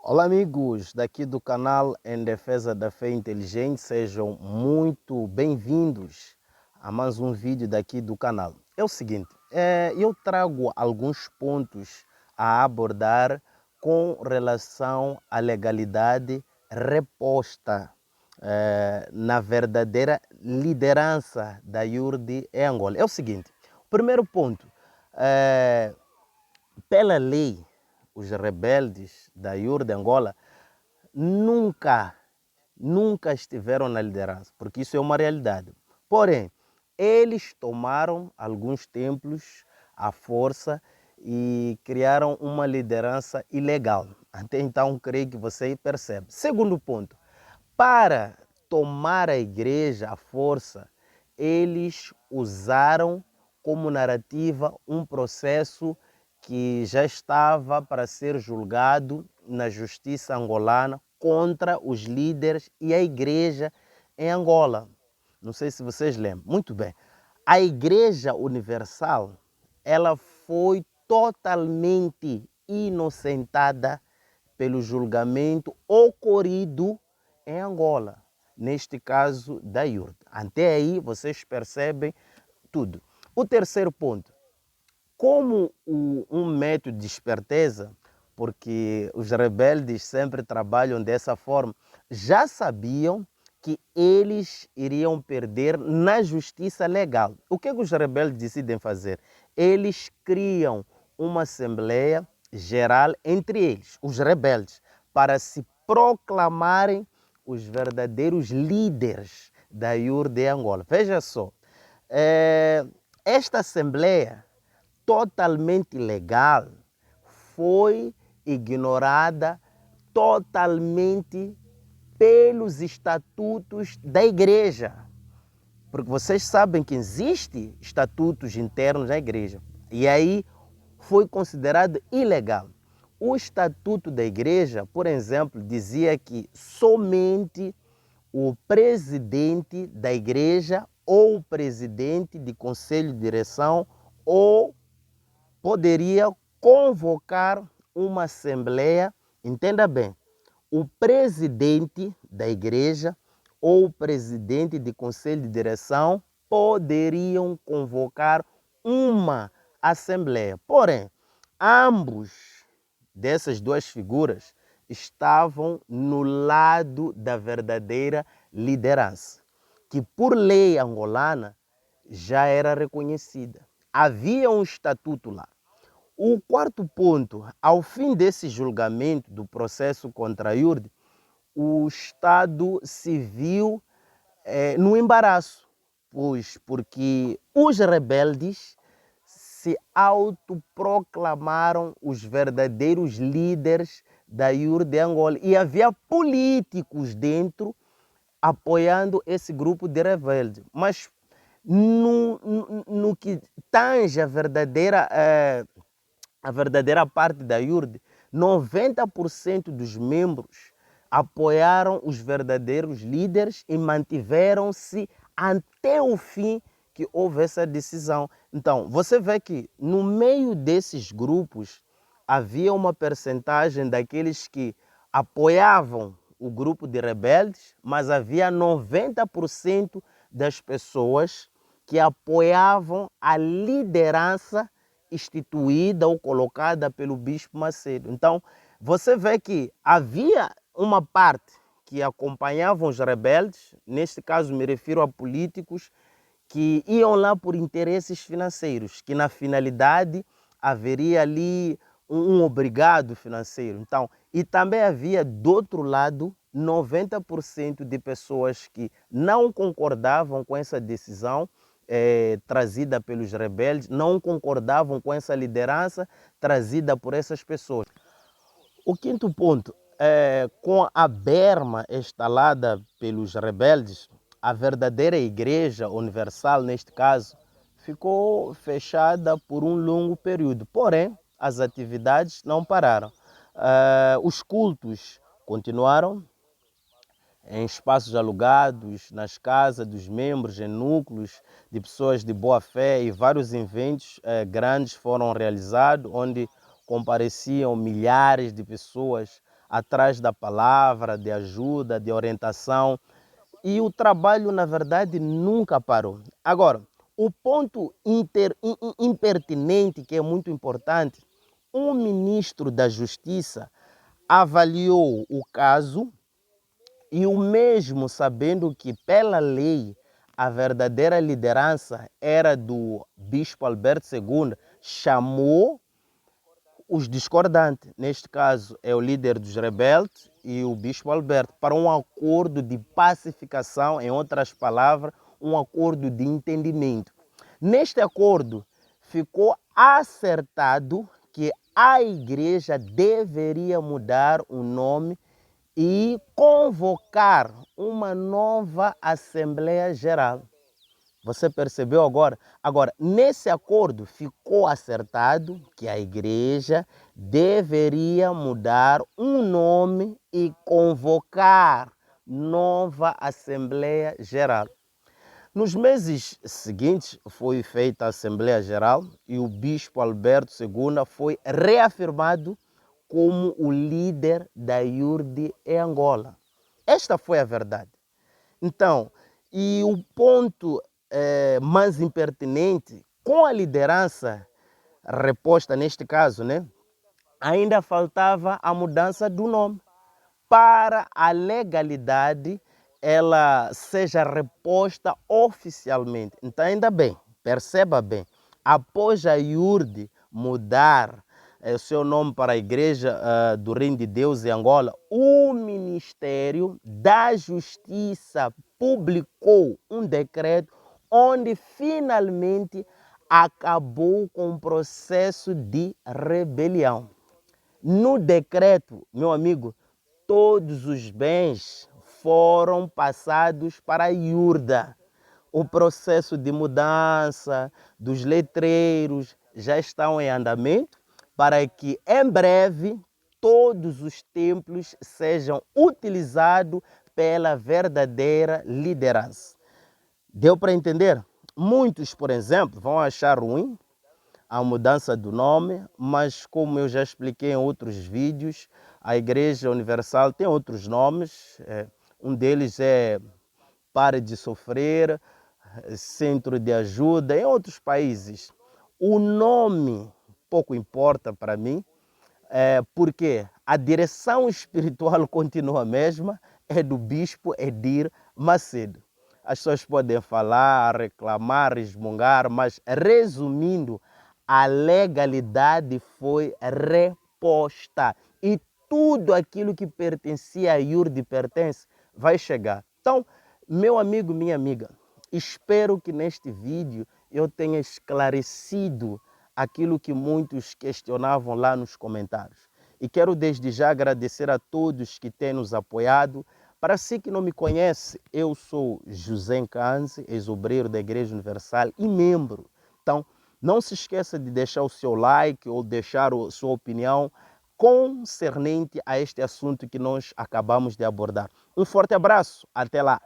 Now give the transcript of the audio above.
Olá amigos daqui do canal Em Defesa da Fé Inteligente, sejam muito bem-vindos a mais um vídeo daqui do canal. É o seguinte, eu trago alguns pontos a abordar com relação à legalidade reposta na verdadeira liderança da IURD em Angola. É o seguinte, o primeiro ponto, pela lei, os rebeldes da IUR de Angola nunca, nunca estiveram na liderança, porque isso é uma realidade. Porém, eles tomaram alguns templos à força e criaram uma liderança ilegal. Até então, creio que você percebe. Segundo ponto, para tomar a igreja à força, eles usaram como narrativa um processo que já estava para ser julgado na justiça angolana contra os líderes e a igreja em Angola. Não sei se vocês lembram. Muito bem. A Igreja Universal, ela foi totalmente inocentada pelo julgamento ocorrido em Angola, neste caso da IURD. Até aí vocês percebem tudo. O terceiro ponto, como um método de esperteza, porque os rebeldes sempre trabalham dessa forma, já sabiam que eles iriam perder na justiça legal. O que os rebeldes decidem fazer? Eles criam uma assembleia geral entre eles, os rebeldes, para se proclamarem os verdadeiros líderes da IUR de Angola. Veja só, esta assembleia totalmente ilegal foi ignorada totalmente pelos estatutos da igreja. Porque vocês sabem que existem estatutos internos da igreja. E aí foi considerado ilegal. O estatuto da igreja, por exemplo, dizia que somente o presidente da igreja ou o presidente de conselho de direção ou poderia convocar uma assembleia, entenda bem, o presidente da igreja ou o presidente de conselho de direção poderiam convocar uma assembleia. Porém, ambos dessas duas figuras estavam no lado da verdadeira liderança, que por lei angolana já era reconhecida. Havia um estatuto lá. O quarto ponto, ao fim desse julgamento do processo contra a IURD, o Estado se viu no embaraço, pois porque os rebeldes se autoproclamaram os verdadeiros líderes da IUR de Angola e havia políticos dentro apoiando esse grupo de rebeldes. Mas no que tange a verdadeira parte da IURD, 90% dos membros apoiaram os verdadeiros líderes e mantiveram-se até o fim que houve essa decisão. Então, você vê que no meio desses grupos havia uma percentagem daqueles que apoiavam o grupo de rebeldes, mas havia 90% das pessoas que apoiavam a liderança instituída ou colocada pelo Bispo Macedo. Então, você vê que havia uma parte que acompanhavam os rebeldes, neste caso me refiro a políticos, que iam lá por interesses financeiros, que na finalidade haveria ali um obrigado financeiro. Então, e também havia do outro lado 90% de pessoas que não concordavam com essa decisão trazida pelos rebeldes, não concordavam com essa liderança trazida por essas pessoas. O quinto ponto, com a berma instalada pelos rebeldes, a verdadeira Igreja Universal, neste caso, ficou fechada por um longo período. Porém, as atividades não pararam. Os cultos continuaram em espaços alugados, nas casas dos membros, em núcleos de pessoas de boa fé, e vários eventos grandes foram realizados, onde compareciam milhares de pessoas atrás da palavra, de ajuda, de orientação. E o trabalho, na verdade, nunca parou. Agora, o ponto impertinente, que é muito importante, o ministro da Justiça avaliou o caso e o mesmo, sabendo que pela lei a verdadeira liderança era do bispo Alberto II, chamou os discordantes, neste caso é o líder dos rebeldes e o bispo Alberto, para um acordo de pacificação, em outras palavras, um acordo de entendimento. Neste acordo ficou acertado que a igreja deveria mudar o nome e convocar uma nova Assembleia Geral. Você percebeu agora? Agora, nesse acordo ficou acertado que a igreja deveria mudar um nome e convocar nova Assembleia Geral. Nos meses seguintes foi feita a Assembleia Geral e o bispo Alberto II foi reafirmado como o líder da IURD em Angola. Esta foi a verdade. Então, e o ponto mais impertinente, com a liderança reposta neste caso, né, ainda faltava a mudança do nome para a legalidade ela seja reposta oficialmente. Então, ainda bem, perceba bem, após a IURD mudar o seu nome para a Igreja do Reino de Deus em Angola, o Ministério da Justiça publicou um decreto onde finalmente acabou com o processo de rebelião. No decreto, meu amigo, todos os bens foram passados para a IURDA. O processo de mudança dos letreiros já estão em andamento para que em breve todos os templos sejam utilizados pela verdadeira liderança. Deu para entender? Muitos, por exemplo, vão achar ruim a mudança do nome, mas como eu já expliquei em outros vídeos, a Igreja Universal tem outros nomes. Um deles é Pare de Sofrer, Centro de Ajuda, em outros países. O nome pouco importa para mim, porque a direção espiritual continua a mesma, é do bispo Edir Macedo. As pessoas podem falar, reclamar, resmungar, mas resumindo, a legalidade foi reposta e tudo aquilo que pertencia a IURD pertence vai chegar. Então, meu amigo, minha amiga, espero que neste vídeo eu tenha esclarecido aquilo que muitos questionavam lá nos comentários. E quero desde já agradecer a todos que têm nos apoiado. Para si que não me conhece, eu sou José Nkanzi, ex-obreiro da Igreja Universal e membro. Então, não se esqueça de deixar o seu like ou deixar a sua opinião concernente a este assunto que nós acabamos de abordar. Um forte abraço, até lá!